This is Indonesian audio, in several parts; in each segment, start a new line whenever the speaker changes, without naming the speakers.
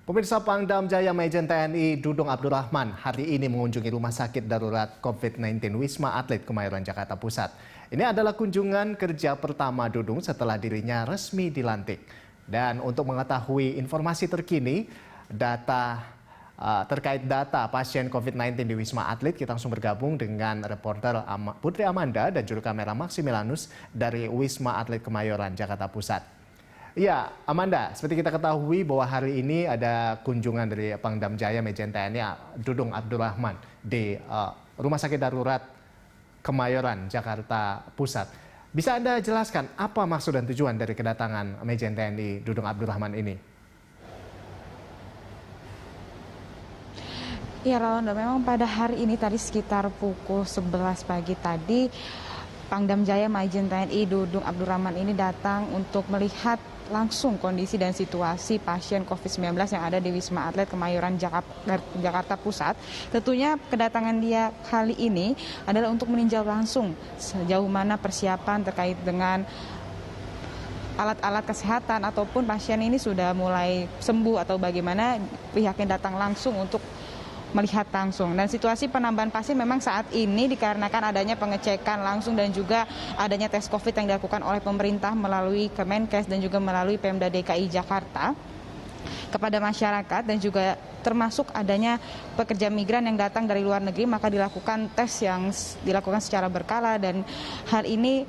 Pemirsa, Pangdam Jaya Majen TNI Dudung Abdurrahman hari ini mengunjungi Rumah Sakit Darurat COVID-19 Wisma Atlet Kemayoran, Jakarta Pusat. Ini adalah kunjungan kerja pertama Dudung setelah dirinya resmi dilantik. Dan untuk mengetahui informasi terkini, terkait data pasien COVID-19 di Wisma Atlet, kita langsung bergabung dengan reporter Putri Amanda dan juru kamera Maximilanus dari Wisma Atlet Kemayoran, Jakarta Pusat. Ya, Amanda, seperti kita ketahui bahwa hari ini ada kunjungan dari Pangdam Jaya Majen TNI Dudung Abdurrahman di Rumah Sakit Darurat Kemayoran, Jakarta Pusat. Bisa Anda jelaskan apa maksud dan tujuan dari kedatangan Majen TNI Dudung Abdurrahman ini?
Ya, Rolando, memang pada hari ini tadi sekitar pukul 11 pagi tadi, Pangdam Jaya Majen TNI Dudung Abdurrahman ini datang untuk melihat langsung kondisi dan situasi pasien COVID-19 yang ada di Wisma Atlet Kemayoran, Jakarta Pusat. Tentunya kedatangan dia kali ini adalah untuk meninjau langsung sejauh mana persiapan terkait dengan alat-alat kesehatan ataupun pasien ini sudah mulai sembuh atau bagaimana pihaknya datang langsung untuk melihat langsung. Dan situasi penambahan pasien memang saat ini dikarenakan adanya pengecekan langsung dan juga adanya tes COVID yang dilakukan oleh pemerintah melalui Kemenkes dan juga melalui Pemda DKI Jakarta kepada masyarakat, dan juga termasuk adanya pekerja migran yang datang dari luar negeri, maka dilakukan tes yang dilakukan secara berkala. Dan hal ini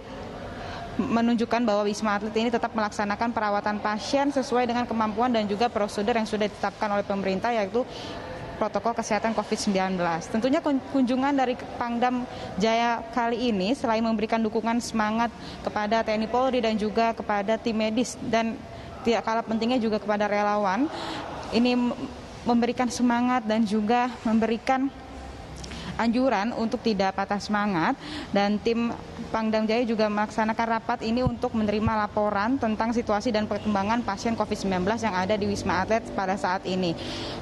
menunjukkan bahwa Wisma Atlet ini tetap melaksanakan perawatan pasien sesuai dengan kemampuan dan juga prosedur yang sudah ditetapkan oleh pemerintah, yaitu protokol kesehatan COVID-19. Tentunya kunjungan dari Pangdam Jaya kali ini selain memberikan dukungan semangat kepada TNI Polri dan juga kepada tim medis, dan tidak kalah pentingnya juga kepada relawan, ini memberikan semangat dan juga memberikan anjuran untuk tidak patah semangat. Dan tim Pangdam Jaya juga melaksanakan rapat ini untuk menerima laporan tentang situasi dan perkembangan pasien COVID-19 yang ada di Wisma Atlet pada saat ini.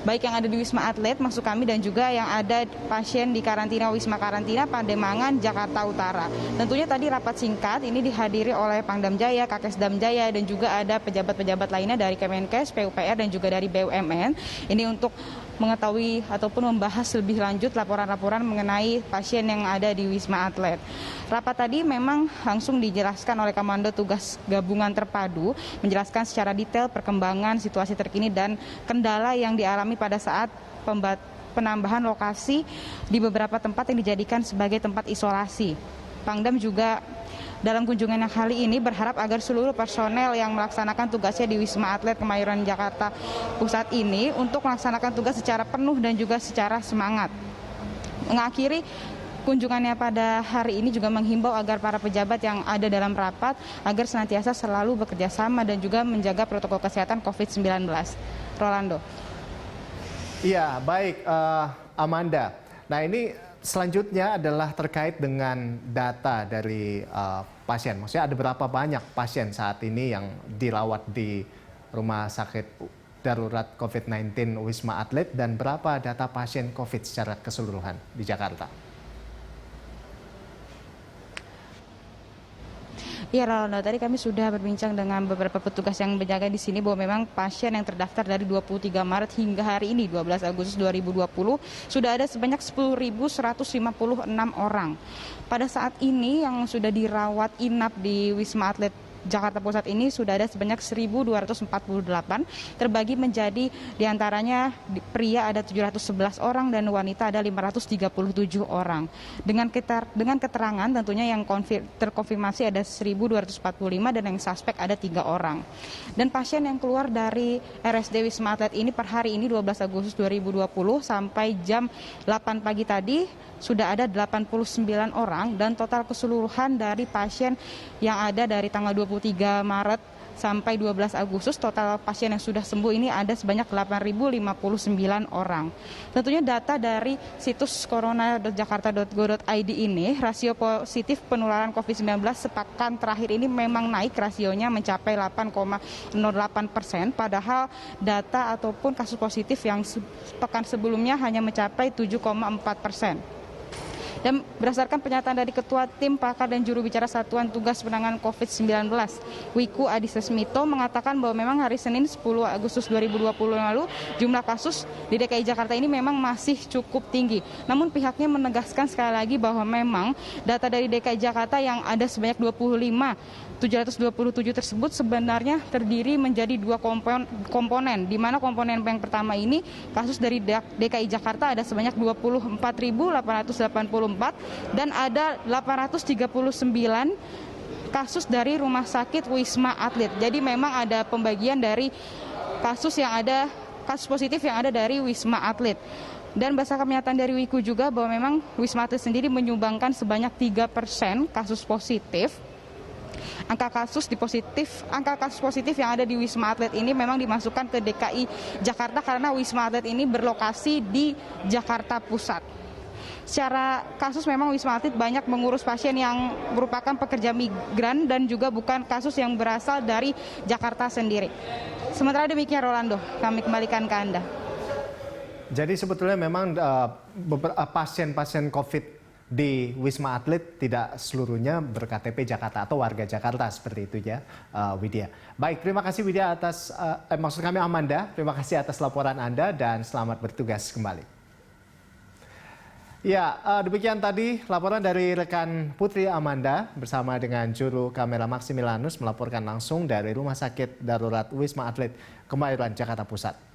Baik yang ada di Wisma Atlet, maksud kami, dan juga yang ada pasien di karantina Wisma Karantina Pademangan, Jakarta Utara. Tentunya tadi rapat singkat ini dihadiri oleh Pangdam Jaya, Kakesdam Jaya, dan juga ada pejabat-pejabat lainnya dari Kemenkes, PUPR, dan juga dari BUMN. Ini untuk mengetahui ataupun membahas lebih lanjut laporan-laporan mengenai pasien yang ada di Wisma Atlet. Rapat tadi memang langsung dijelaskan oleh Komando Tugas Gabungan Terpadu, menjelaskan secara detail perkembangan situasi terkini dan kendala yang dialami pada saat penambahan lokasi di beberapa tempat yang dijadikan sebagai tempat isolasi. Pangdam juga dalam kunjungan yang kali ini berharap agar seluruh personel yang melaksanakan tugasnya di Wisma Atlet Kemayoran, Jakarta Pusat ini untuk melaksanakan tugas secara penuh dan juga secara semangat. Mengakhiri kunjungannya pada hari ini juga menghimbau agar para pejabat yang ada dalam rapat agar senantiasa selalu bekerja sama dan juga menjaga protokol kesehatan COVID-19. Rolando.
Iya, baik Amanda. Nah, ini selanjutnya adalah terkait dengan data dari pasien. Maksudnya ada berapa banyak pasien saat ini yang dirawat di Rumah Sakit Darurat COVID-19 Wisma Atlet, dan berapa data pasien COVID secara keseluruhan di Jakarta?
Ya, Rolando, tadi kami sudah berbincang dengan beberapa petugas yang berjaga di sini bahwa memang pasien yang terdaftar dari 23 Maret hingga hari ini 12 Agustus 2020 sudah ada sebanyak 10.156 orang. Pada saat ini yang sudah dirawat inap di Wisma Atlet Jakarta Pusat ini sudah ada sebanyak 1.248, terbagi menjadi diantaranya pria ada 711 orang dan wanita ada 537 orang. Dengan keterangan tentunya yang terkonfirmasi ada 1.245 dan yang suspek ada 3 orang. Dan pasien yang keluar dari RSD Wisma Atlet ini per hari ini 12 Agustus 2020 sampai jam 8 pagi tadi sudah ada 89 orang, dan total keseluruhan dari pasien yang ada dari tanggal 23 Maret sampai 12 Agustus, total pasien yang sudah sembuh ini ada sebanyak 8.059 orang. Tentunya data dari situs corona.jakarta.go.id ini, rasio positif penularan COVID-19 sepekan terakhir ini memang naik, rasionya mencapai 8,08%, padahal data ataupun kasus positif yang sepekan sebelumnya hanya mencapai 7,4%. Dan berdasarkan pernyataan dari Ketua Tim Pakar dan Juru Bicara Satuan Tugas Penanganan COVID-19, Wiku Adhisa Smito mengatakan bahwa memang hari Senin 10 Agustus 2020 lalu jumlah kasus di DKI Jakarta ini memang masih cukup tinggi. Namun pihaknya menegaskan sekali lagi bahwa memang data dari DKI Jakarta yang ada sebanyak 727 tersebut sebenarnya terdiri menjadi dua komponen, di mana komponen yang pertama ini kasus dari DKI Jakarta ada sebanyak 24.884 dan ada 839 kasus dari Rumah Sakit Wisma Atlet. Jadi memang ada pembagian dari kasus positif yang ada dari Wisma Atlet. Dan berdasarkan pernyataan dari Wiku juga bahwa memang Wisma Atlet sendiri menyumbangkan sebanyak 3% kasus positif. Angka kasus positif yang ada di Wisma Atlet ini memang dimasukkan ke DKI Jakarta karena Wisma Atlet ini berlokasi di Jakarta Pusat. Secara kasus memang Wisma Atlet banyak mengurus pasien yang merupakan pekerja migran dan juga bukan kasus yang berasal dari Jakarta sendiri. Sementara demikian Rolando, kami kembalikan ke Anda.
Jadi sebetulnya memang pasien-pasien COVID di Wisma Atlet tidak seluruhnya ber-KTP Jakarta atau warga Jakarta seperti itu ya, Widya. Baik, terima kasih Widya atas, maksud kami Amanda, terima kasih atas laporan Anda dan selamat bertugas kembali. Ya, demikian tadi laporan dari rekan Putri Amanda bersama dengan juru kamera Maximilianus melaporkan langsung dari Rumah Sakit Darurat Wisma Atlet Kemayoran, Jakarta Pusat.